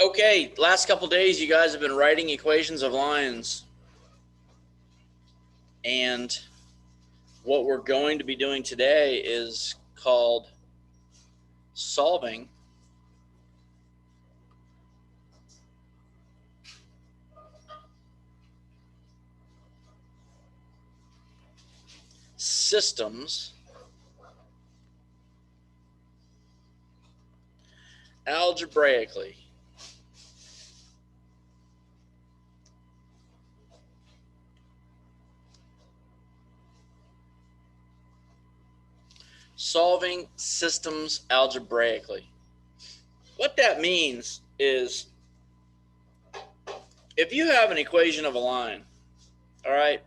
Okay, last couple days you guys have been writing equations of lines. And what we're going to be doing today is called solving systems algebraically. Solving systems algebraically. What that means is if you have an equation of a line, all right,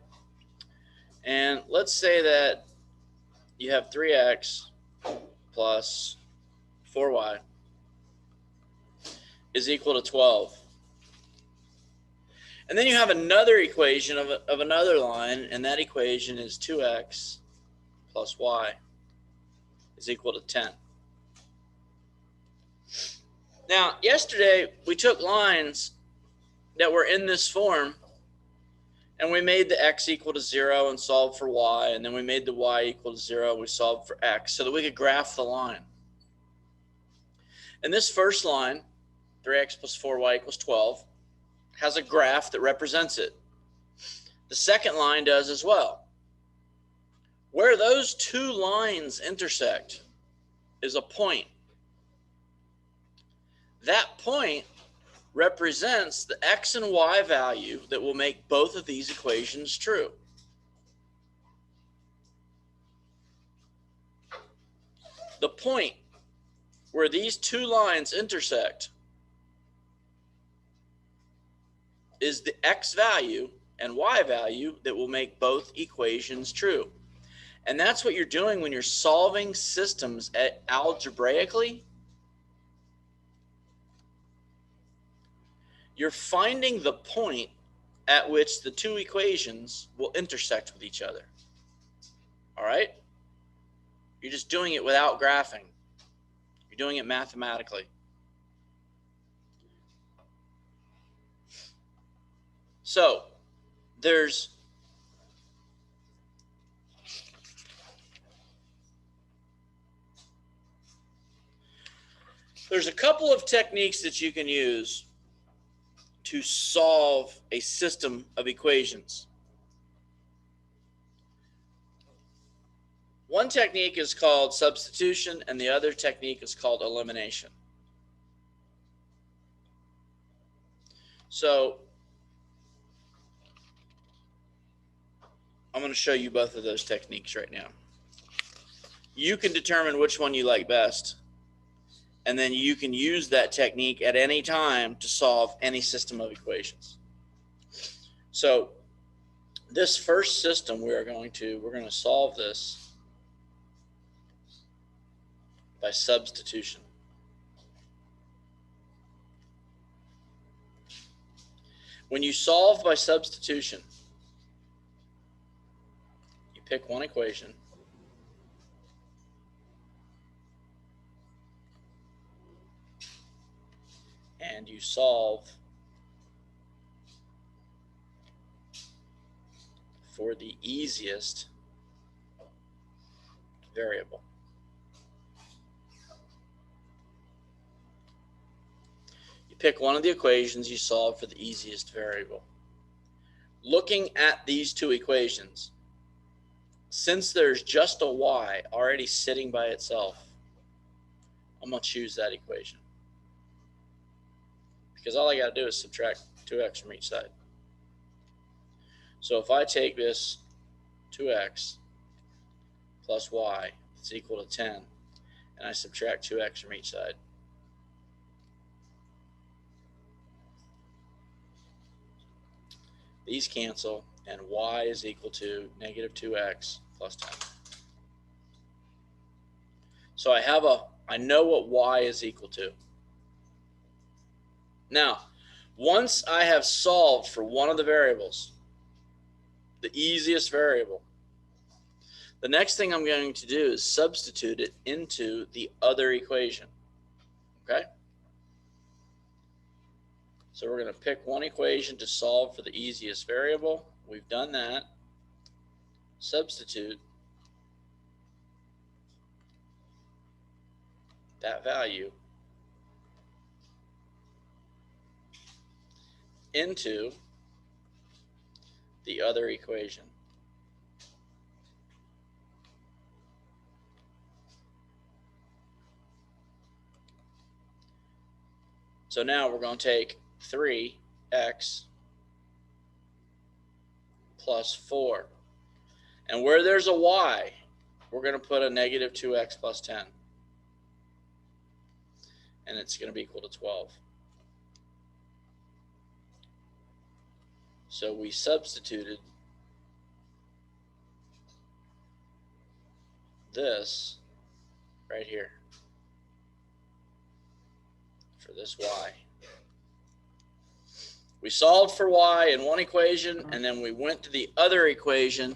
and let's say that you have 3x plus 4y is equal to 12. And then you have another equation of another line, and that equation is 2x plus y is equal to 10. Now, yesterday we took lines that were in this form, and we made the x equal to 0 and solved for y, and then we made the y equal to 0 and we solved for x so that we could graph the line. And this first line, 3x plus 4y equals 12, has a graph that represents it. The second line does as well. Where those two lines intersect is a point. That point represents the x and y value that will make both of these equations true. The point where these two lines intersect is the x value and y value that will make both equations true. And that's what you're doing when you're solving systems algebraically. You're finding the point at which the two equations will intersect with each other. All right? You're just doing it without graphing. You're doing it mathematically. So there's a couple of techniques that you can use to solve a system of equations. One technique is called substitution, and the other technique is called elimination. So I'm going to show you both of those techniques right now. You can determine which one you like best, and then you can use that technique at any time to solve any system of equations. So this first system we're going to solve this by substitution. When you solve by substitution, you pick one equation, and you solve for the easiest variable. You pick one of the equations, you solve for the easiest variable. Looking at these two equations, since there's just a y already sitting by itself, I'm going to choose that equation. Because all I got to do is subtract 2x from each side. So if I take this 2x plus y is equal to 10, and I subtract 2x from each side, these cancel, and y is equal to negative 2x plus 10. So I know what y is equal to. Now, once I have solved for one of the variables, the easiest variable, the next thing I'm going to do is substitute it into the other equation. Okay? So we're going to pick one equation to solve for the easiest variable. We've done that. Substitute that value into the other equation. So now we're going to take 3x plus 4. And where there's a y, we're going to put a negative 2x plus 10. And it's going to be equal to 12. So we substituted this right here for this y. We solved for y in one equation, and then we went to the other equation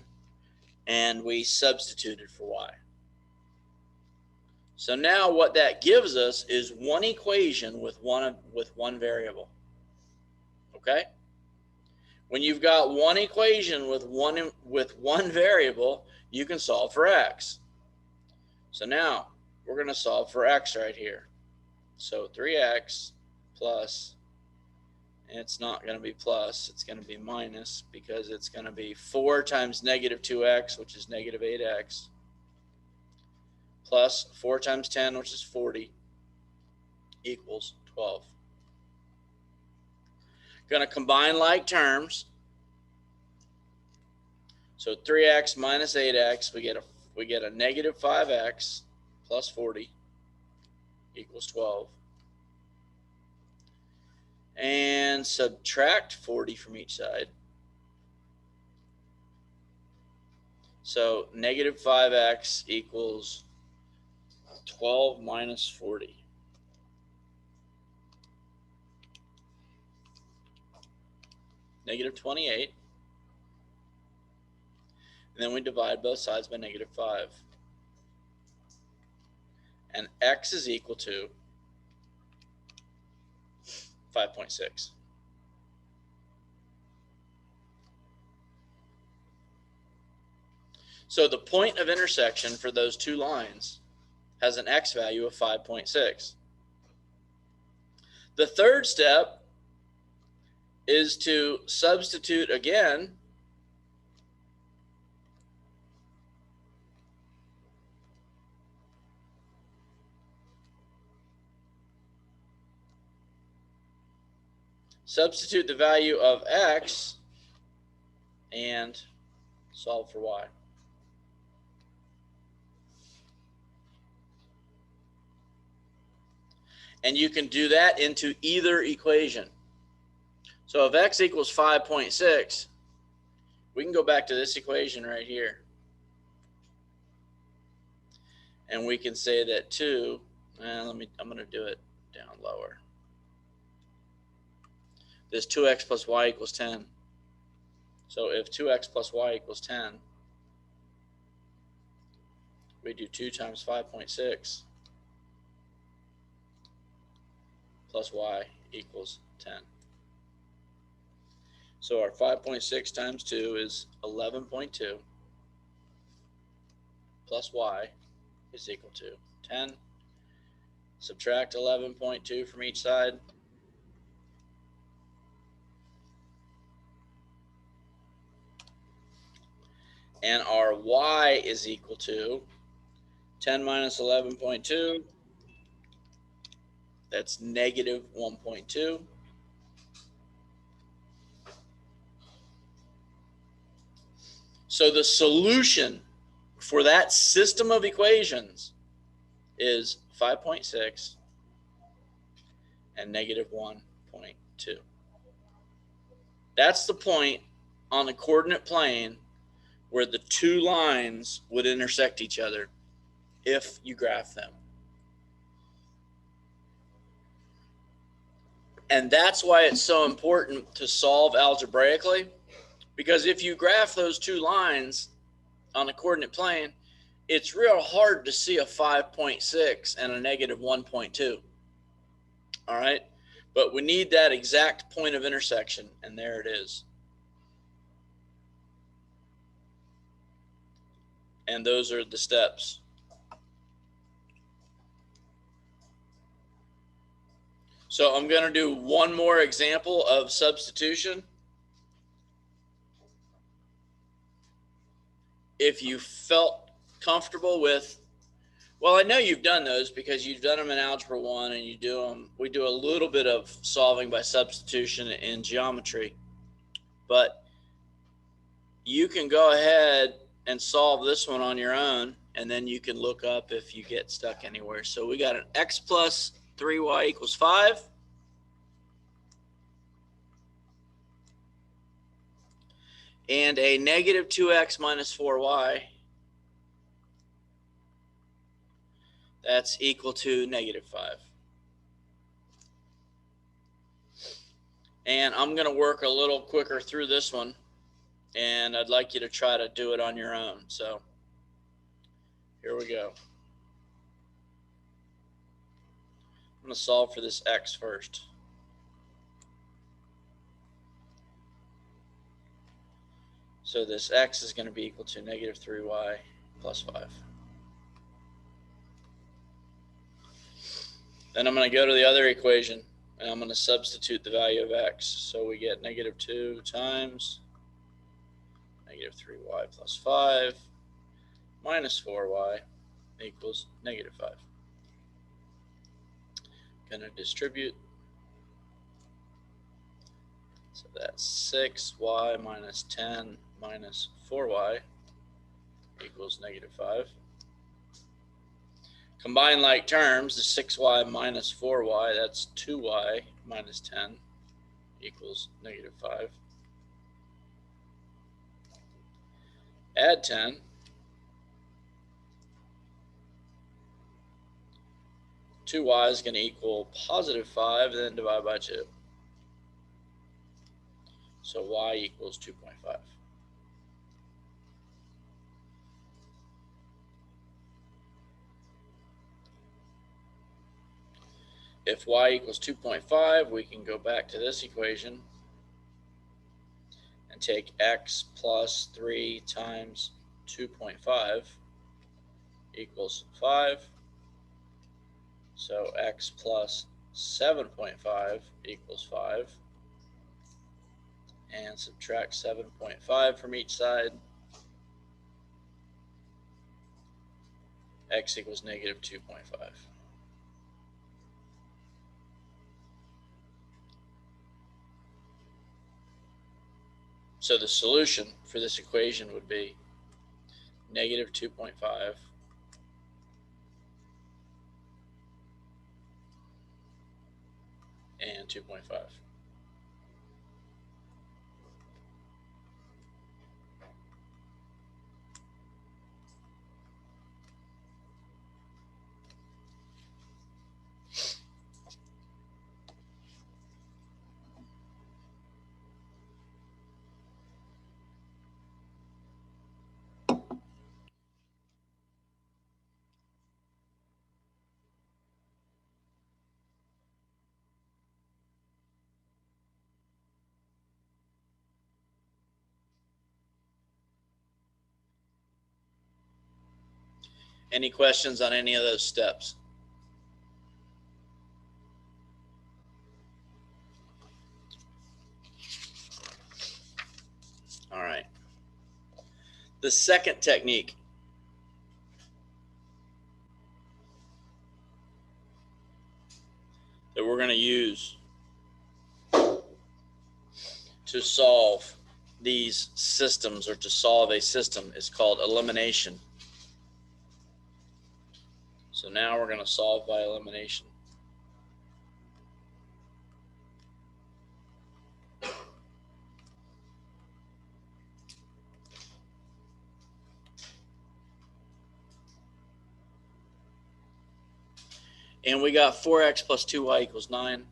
and we substituted for y. So now what that gives us is one equation with one variable. Okay? When you've got one equation with one variable, you can solve for x. So now we're going to solve for x right here. So 3x plus, and it's not going to be plus, it's going to be minus, because it's going to be 4 times negative 2x, which is negative 8x, plus 4 times 10, which is 40, equals 12. Going to combine like terms. So 3x minus 8x, we get a negative 5x plus 40 equals 12. And subtract 40 from each side. So negative 5x equals 12 minus 40. Negative 28. And then we divide both sides by negative 5. And x is equal to 5.6. So the point of intersection for those two lines has an x value of 5.6. The third step is to substitute again substitute the value of x and solve for y. And you can do that into either equation. So if x equals 5.6, we can go back to this equation right here. And we can say that 2, and I'm going to do it down lower. This 2x plus y equals 10. So if 2x plus y equals 10, we do 2 times 5.6 plus y equals 10. So our 5.6 times 2 is 11.2 plus y is equal to 10. Subtract 11.2 from each side. And our y is equal to 10 minus 11.2. That's negative 1.2. So the solution for that system of equations is 5.6 and negative 1.2. That's the point on the coordinate plane where the two lines would intersect each other if you graph them. And that's why it's so important to solve algebraically, because if you graph those two lines on a coordinate plane, it's real hard to see a 5.6 and a negative 1.2. All right? But we need that exact point of intersection, and there it is. And those are the steps. So I'm going to do one more example of substitution. If you felt comfortable with, well, I know you've done those because you've done them in Algebra 1 and you do them. We do a little bit of solving by substitution in geometry, but you can go ahead and solve this one on your own, and then you can look up if you get stuck anywhere. So we got an x plus 3y equals 5. And a negative 2x minus 4y. That's equal to negative 5. And I'm going to work a little quicker through this one, and I'd like you to try to do it on your own. So here we go. I'm going to solve for this x first. So this x is going to be equal to negative 3y plus 5. Then I'm going to go to the other equation, and I'm going to substitute the value of x. So we get negative 2 times negative 3y plus 5 minus 4y equals negative 5. Going to distribute. So that's 6y minus 10 minus 4y equals negative 5. Combine like terms, the 6y minus 4y, that's 2y minus 10 equals negative 5. Add 10. Two y is going to equal positive 5, and then divide by 2. So y equals 2.5. If y equals 2.5, we can go back to this equation and take x plus 3 times 2.5 equals 5. So x plus 7.5 equals 5. And subtract 7.5 from each side. X equals negative 2.5. So the solution for this equation would be negative 2.5 and 2.5. Any questions on any of those steps? All right. The second technique that we're going to use to solve these systems, or to solve a system, is called elimination. So now we're going to solve by elimination. And we got 4x plus 2y equals 9.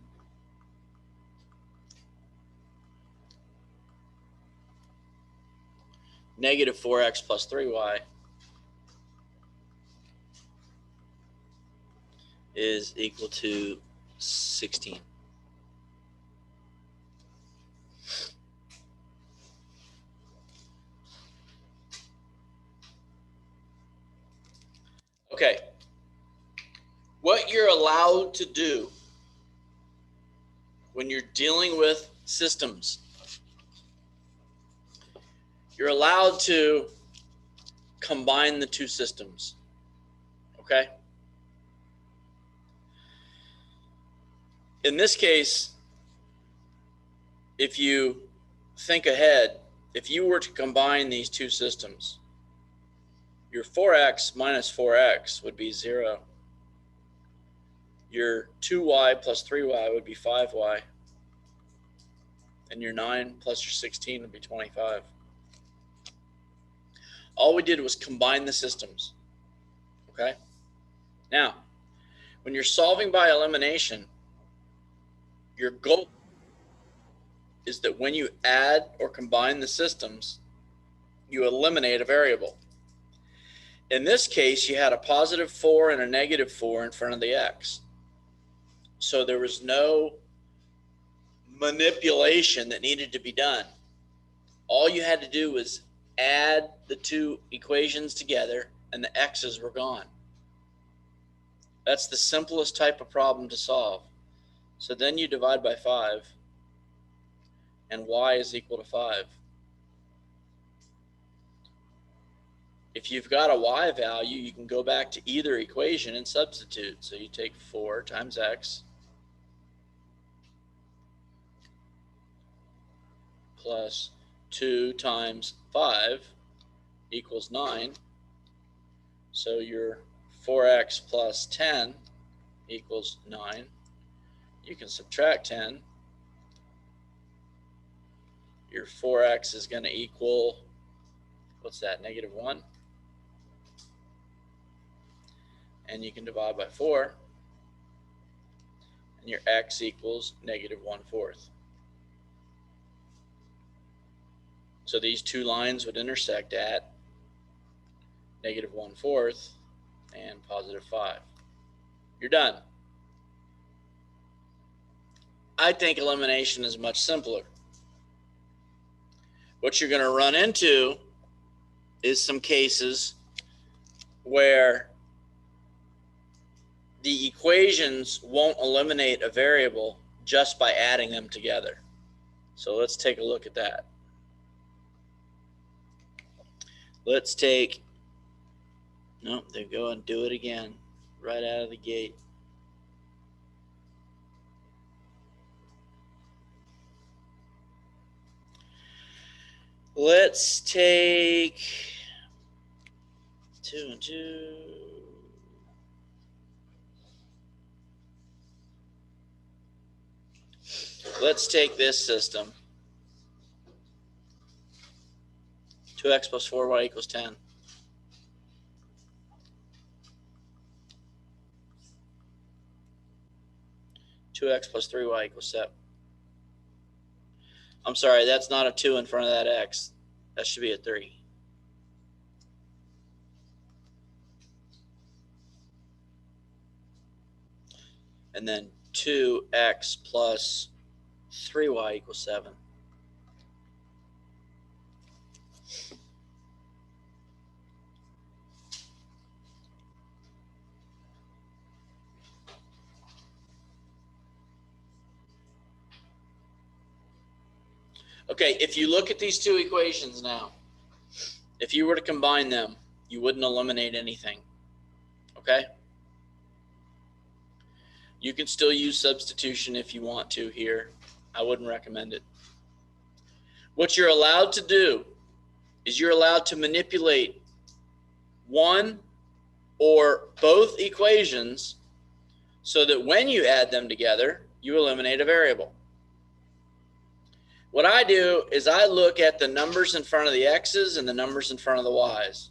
Negative 4x plus 3y is equal to 16. Okay. What you're allowed to do when you're dealing with systems, you're allowed to combine the two systems. Okay? In this case, if you think ahead, if you were to combine these two systems, your 4x minus 4x would be 0. Your 2y plus 3y would be 5y. And your 9 plus your 16 would be 25. All we did was combine the systems. Okay? Now, when you're solving by elimination, your goal is that when you add or combine the systems, you eliminate a variable. In this case, you had a positive 4 and a negative 4 in front of the x. So there was no manipulation that needed to be done. All you had to do was add the two equations together and the x's were gone. That's the simplest type of problem to solve. So then you divide by 5 and y is equal to 5. If you've got a y value, you can go back to either equation and substitute. So you take 4 times x plus 2 times 5 equals 9. So your 4x plus 10 equals 9. You can subtract 10. Your 4x is going to equal, what's that, negative 1? And you can divide by 4. And your x equals negative 1/4. So these two lines would intersect at negative 1/4 and positive 5. You're done. I think elimination is much simpler. What you're going to run into is some cases where the equations won't eliminate a variable just by adding them together. So let's take a look at that. Let's take, nope, they go and do it again right out of the gate. Let's take 2 and 2. Let's take this system. 2x plus 4y equals 10. Two x plus 3y equals 7. I'm sorry, that's not a 2 in front of that x. That should be a 3. And then 2x plus 3y equals 7. Okay, if you look at these two equations now, if you were to combine them, you wouldn't eliminate anything. Okay? You can still use substitution if you want to here. I wouldn't recommend it. What you're allowed to do is you're allowed to manipulate one or both equations so that when you add them together, you eliminate a variable. What I do is I look at the numbers in front of the x's and the numbers in front of the y's,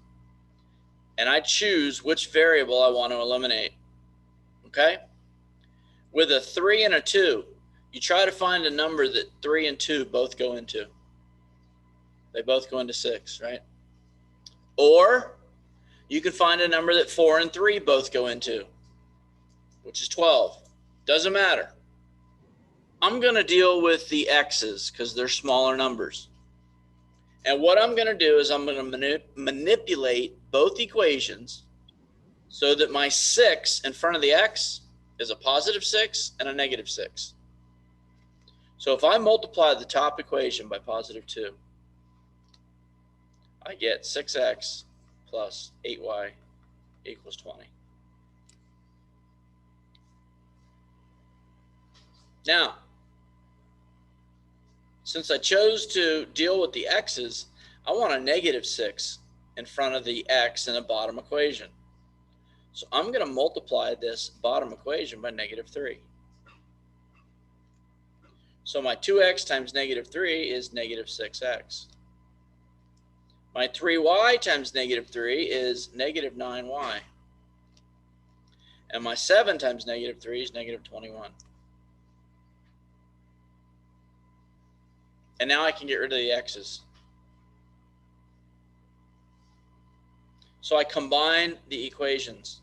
and I choose which variable I want to eliminate. Okay? With a 3 and a 2, you try to find a number that 3 and 2 both go into. They both go into 6, right? Or you can find a number that 4 and 3 both go into, which is 12. Doesn't matter. I'm going to deal with the x's because they're smaller numbers. And what I'm going to do is I'm going to manipulate both equations so that my 6 in front of the x is a positive 6 and a negative 6. So if I multiply the top equation by positive 2, I get 6x plus 8y equals 20. Now, since I chose to deal with the x's, I want a negative 6 in front of the x in the bottom equation. So I'm going to multiply this bottom equation by negative 3. So my 2x times negative 3 is negative 6x. My 3y times negative 3 is negative 9y. And my 7 times negative 3 is negative 21. And now I can get rid of the x's. So I combine the equations.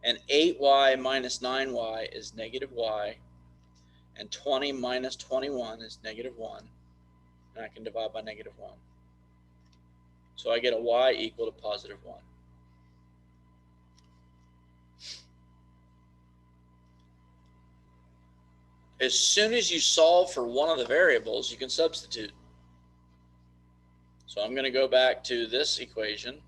And 8y minus 9y is negative y. And 20 minus 21 is negative 1. And I can divide by negative 1. So I get a y equal to positive 1. As soon as you solve for one of the variables, you can substitute. So I'm going to go back to this equation.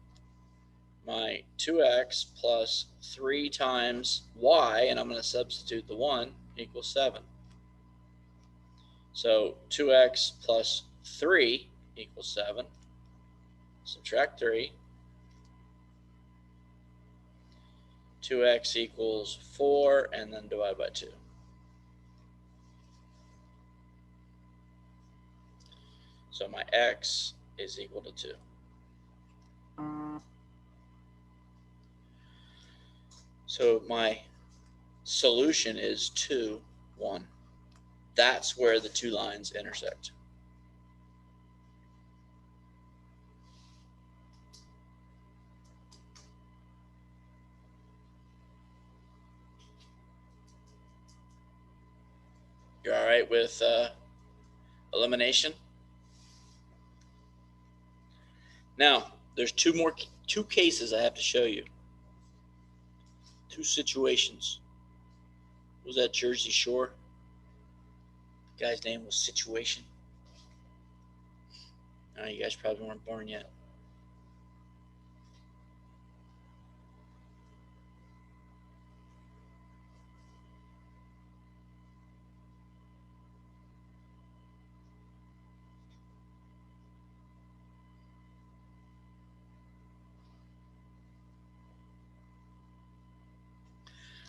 My 2x plus 3 times y, and I'm going to substitute the 1, equals 7. So 2x plus 3 equals 7. Subtract 3. 2x equals 4, and then divide by 2. So my x is equal to 2. So my solution is 2, 1. That's where the two lines intersect. You're all right with elimination? Now, there's two cases I have to show you. Two situations. Was that Jersey Shore? The guy's name was Situation. No, you guys probably weren't born yet.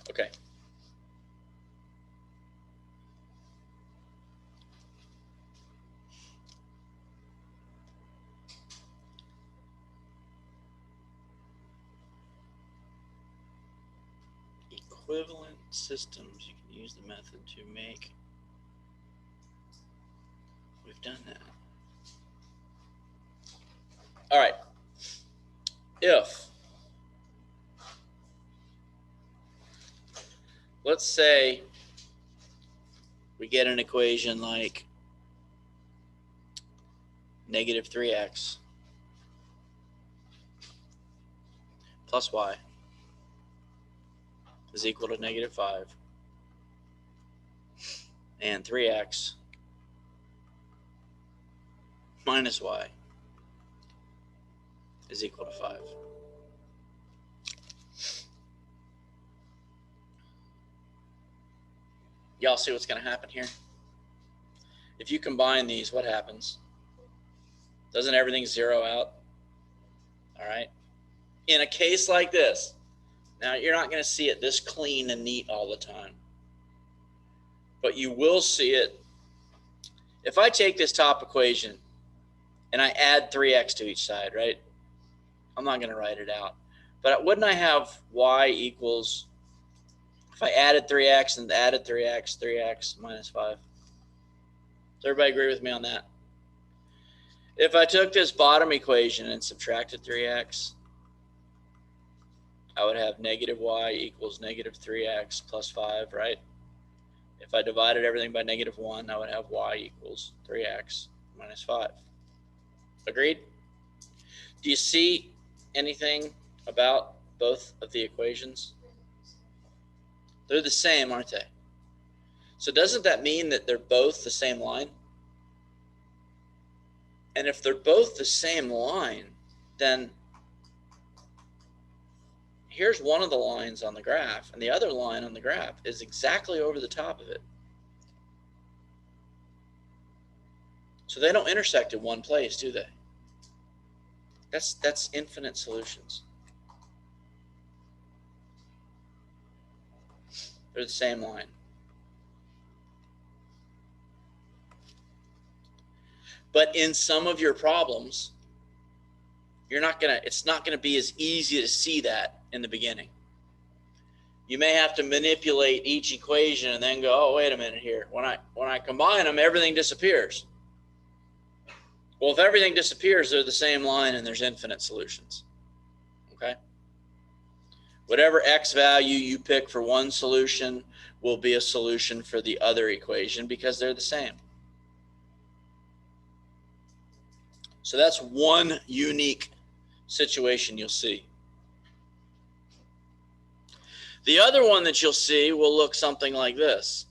Okay. Equivalent systems, you can use the method to make. We've done that. All right. If, let's say we get an equation like negative 3x plus y is equal to negative 5, and 3x minus y is equal to 5. Y'all see what's going to happen here? If you combine these, what happens? Doesn't everything zero out? All right. In a case like this, now you're not going to see it this clean and neat all the time, but you will see it. If I take this top equation and I add 3x to each side, right? I'm not going to write it out, but wouldn't I have y equals, if I added 3x and added 3x minus 5? Does everybody agree with me on that? If I took this bottom equation and subtracted 3x, I would have negative y equals negative 3x plus 5, right? If I divided everything by negative 1, I would have y equals 3x minus 5. Agreed? Do you see anything about both of the equations? They're the same, aren't they? So doesn't that mean that they're both the same line? And if they're both the same line, then here's one of the lines on the graph, and the other line on the graph is exactly over the top of it. So they don't intersect in one place, do they? That's infinite solutions. They're the same line. But in some of your problems, it's not gonna be as easy to see that in the beginning. You may have to manipulate each equation and then go, oh, wait a minute here. When I combine them, everything disappears. Well, if everything disappears, they're the same line and there's infinite solutions. Okay? Whatever x value you pick for one solution will be a solution for the other equation because they're the same. So that's one unique situation you'll see. The other one that you'll see will look something like this.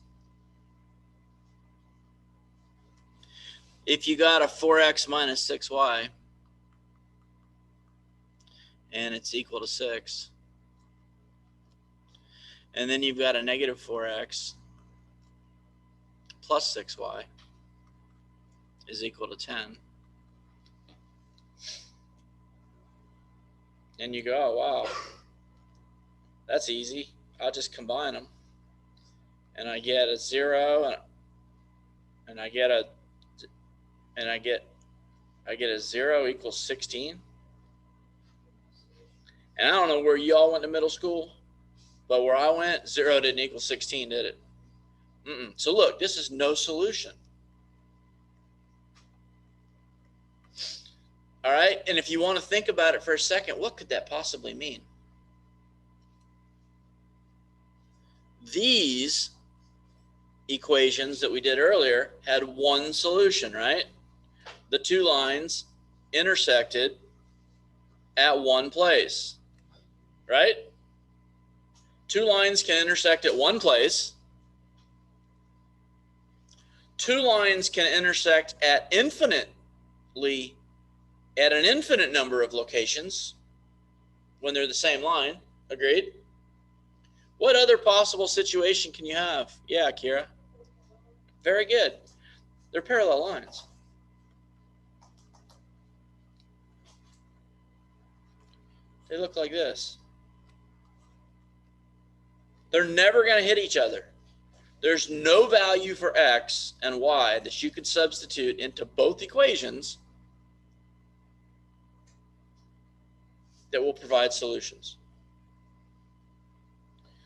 If you got a 4x minus 6y and it's equal to 6, and then you've got a negative 4x plus 6y is equal to 10. And you go, oh, wow, that's easy. I'll just combine them. And I get a 0, and I get a 0 equals 16. And I don't know where y'all went to middle school, but where I went, 0 didn't equal 16, did it? So look, this is no solution. All right, and if you want to think about it for a second, what could that possibly mean? These equations that we did earlier had one solution, right? The two lines intersected at one place, right? Two lines can intersect at one place. Two lines can intersect at an infinite number of locations when they're the same line. Agreed? What other possible situation can you have? Yeah, Kira. Very good. They're parallel lines. They look like this. They're never going to hit each other. There's no value for x and y that you could substitute into both equations that will provide solutions.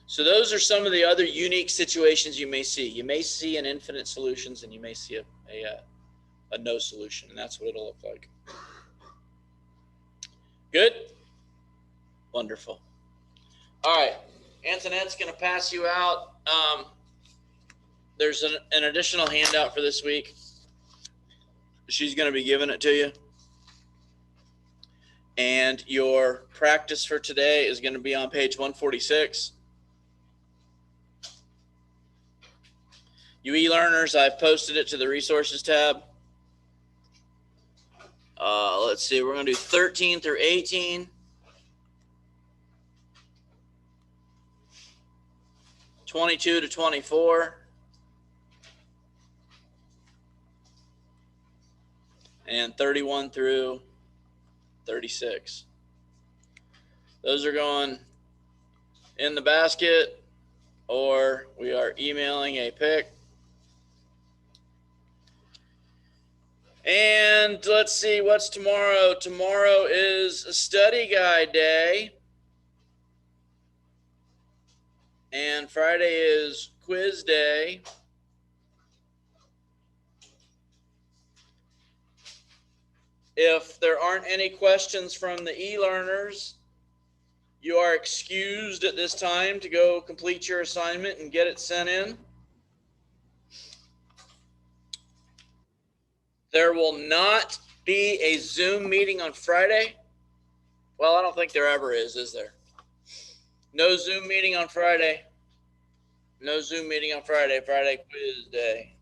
So those are some of the other unique situations you may see. You may see an infinite solutions, and you may see a no solution, and that's what it'll look like. Good? Wonderful. All right, Antoinette's going to pass you out. There's an additional handout for this week. She's going to be giving it to you. And your practice for today is going to be on page 146. You e-learners, I've posted it to the resources tab. Let's see, we're going to do 13 through 18. 22 to 24. And 31 through 36. Those are going in the basket, or we are emailing a pic. And let's see, what's tomorrow? Tomorrow is a study guide day. And Friday is quiz day. If there aren't any questions from the e-learners, you are excused at this time to go complete your assignment and get it sent in. There will not be a Zoom meeting on Friday. Well, I don't think there ever is there? No Zoom meeting on Friday. No Zoom meeting on Friday. Friday quiz day.